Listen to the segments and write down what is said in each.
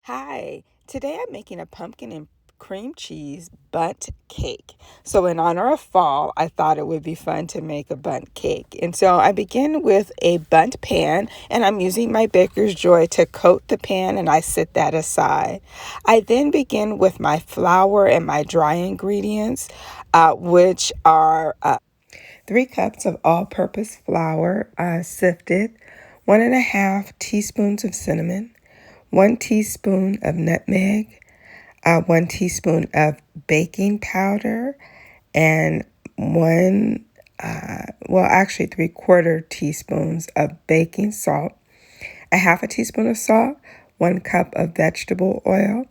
Hi, today I'm making a pumpkin and cream cheese bundt cake. So in honor of fall, I thought it would be fun to make a bundt cake. And so I begin with a bundt pan, and I'm using my Baker's Joy to coat the pan, and I set that aside. I then begin with my flour and my dry ingredients, which are 3 cups of all-purpose flour, sifted, 1.5 teaspoons of cinnamon, 1 teaspoon of nutmeg, 1 teaspoon of baking powder, and actually 3/4 teaspoons of baking salt, a 1/2 teaspoon of salt, 1 cup of vegetable oil,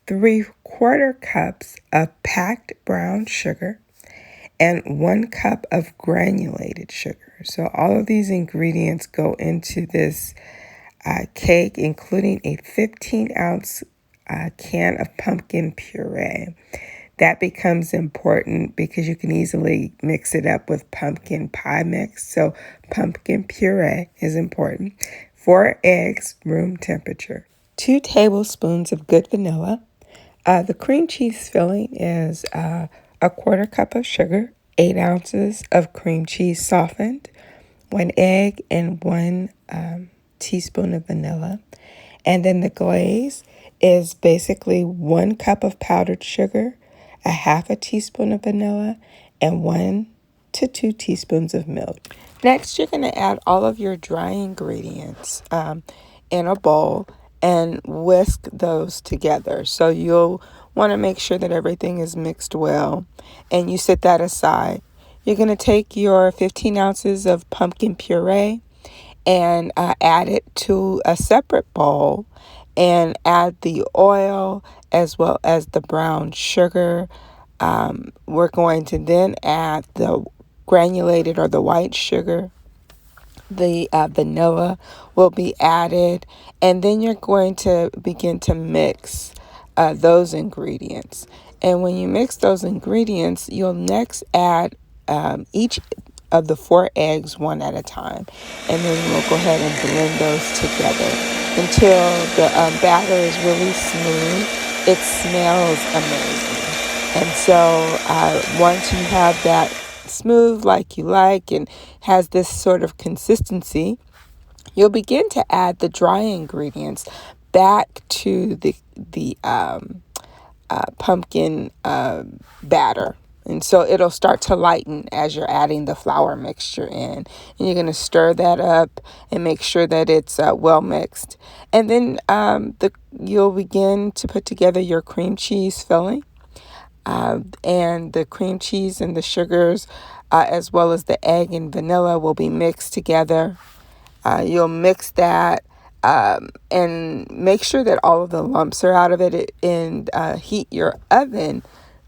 3/4 cups of packed brown sugar, and 1 cup of granulated sugar. So all of these ingredients go into this cake, including a 15-ounce can of pumpkin puree. That becomes important because you can easily mix it up with pumpkin pie mix. So pumpkin puree is important. 4 eggs, room temperature. 2 tablespoons of good vanilla. The cream cheese filling is a 1/4 cup of sugar, 8 ounces of cream cheese softened, 1 egg, and 1 teaspoon of vanilla. And then the glaze is basically 1 cup of powdered sugar, a 1/2 teaspoon of vanilla, and 1 to 2 teaspoons of milk. Next, you're going to add all of your dry ingredients in a bowl and whisk those together. So you'll want to make sure that everything is mixed well, and you set that aside. You're going to take your 15 ounces of pumpkin puree and add it to a separate bowl and add the oil as well as the brown sugar. We're going to then add the granulated or the white sugar. The vanilla will be added, and then you're going to begin to mix those ingredients. And when you mix those ingredients, you'll next add each of the 4 eggs one at a time. And then we'll go ahead and blend those together until the batter is really smooth. It smells amazing. And so once you have that smooth like you like and has this sort of consistency, you'll begin to add the dry ingredients back to the pumpkin batter. And so it'll start to lighten as you're adding the flour mixture in. And you're going to stir that up and make sure that it's well mixed. And then you'll begin to put together your cream cheese filling. And the cream cheese and the sugars, as well as the egg and vanilla, will be mixed together. You'll mix that and make sure that all of the lumps are out of it, and heat your oven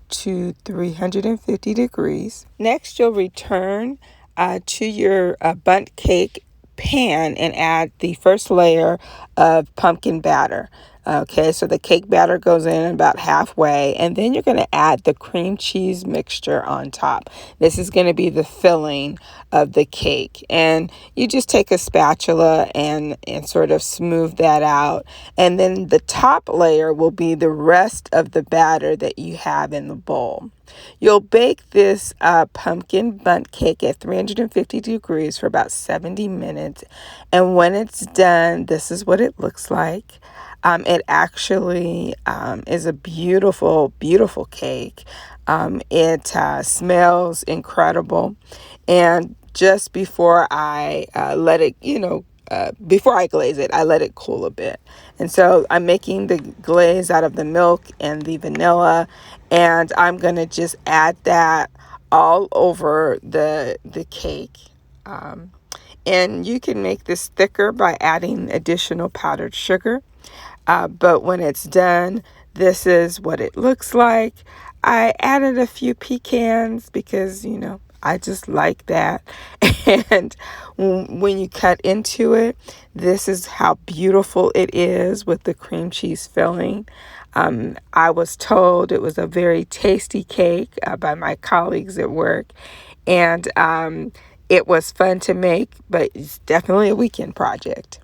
to 350 degrees. Next, you'll return to your bundt cake pan and add the first layer of pumpkin batter. Okay, so the cake batter goes in about halfway, and then you're going to add the cream cheese mixture on top. This is going to be the filling of the cake, and you just take a spatula and sort of smooth that out, and then the top layer will be the rest of the batter that you have in the bowl. You'll bake this pumpkin bundt cake at 350 degrees for about 70 minutes, and when it's done, this is what it looks like. It actually is a beautiful, beautiful cake. It smells incredible. And just before I let it, before I glaze it, I let it cool a bit. And so I'm making the glaze out of the milk and the vanilla, and I'm going to just add that all over the cake. And you can make this thicker by adding additional powdered sugar. But when it's done, this is what it looks like. I added a few pecans because, I just like that. And when you cut into it, this is how beautiful it is with the cream cheese filling. I was told it was a very tasty cake by my colleagues at work. And it was fun to make, but it's definitely a weekend project.